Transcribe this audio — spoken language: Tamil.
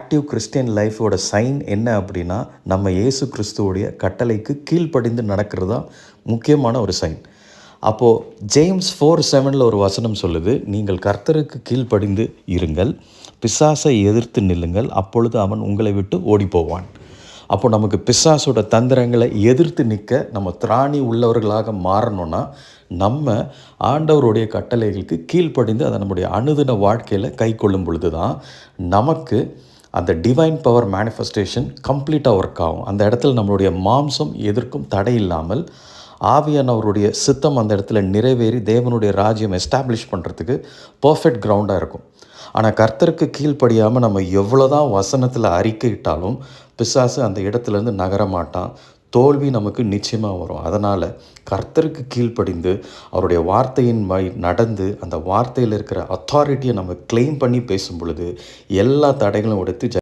ஆக்டிவ் கிறிஸ்டியன் லைஃபோட சைன் என்ன அப்படின்னா, நம்ம இயேசு கிறிஸ்துவோடைய கட்டளைக்கு கீழ்ப்படிந்து நடக்கிறது தான் முக்கியமான ஒரு சைன். அப்போது ஜேம்ஸ் 4:7 ஒரு வசனம் சொல்லுது, நீங்கள் கர்த்தருக்கு கீழ்ப்படிந்து இருங்கள், பிசாசை எதிர்த்து நில்லுங்கள், அப்பொழுது அவன் உங்களை விட்டு ஓடிப்போவான். அப்போ நமக்கு பிசாசோட தந்திரங்களை எதிர்த்து நிற்க நம்ம திராணி உள்ளவர்களாக மாறணும்னா, நம்ம ஆண்டவருடைய கட்டளைகளுக்கு கீழ்ப்படிந்து அதை நம்முடைய அனுதின வாழ்க்கையில் கை கொள்ளும் பொழுது தான் நமக்கு அந்த டிவைன் பவர் மேனிஃபெஸ்டேஷன் கம்ப்ளீட்டாக ஒர்க் ஆகும். அந்த இடத்துல நம்மளுடைய மாம்சம் எதற்கும் தடை இல்லாமல் ஆவியானவருடைய சித்தம் அந்த இடத்துல நிறைவேறி தேவனுடைய ராஜ்யம் எஸ்டாப்ளிஷ் பண்ணுறதுக்கு பர்ஃபெக்ட் கிரவுண்டாக இருக்கும். ஆனால் கர்த்தருக்கு கீழ்ப்படியாமல் நம்ம எவ்வளோ தான் வசனத்தில் அறிக்கையிட்டாலும் பிசாசு அந்த இடத்துலேருந்து நகர மாட்டான். தோல்வி நமக்கு நிச்சயமாக வரும். அதனால் கர்த்தருக்கு கீழ்ப்படிந்து அவருடைய வார்த்தையின் நடந்து அந்த வார்த்தையில் இருக்கிற அத்தாரிட்டியை நம்ம கிளைம் பண்ணி பேசும் பொழுது எல்லா தடைகளும் உடைத்து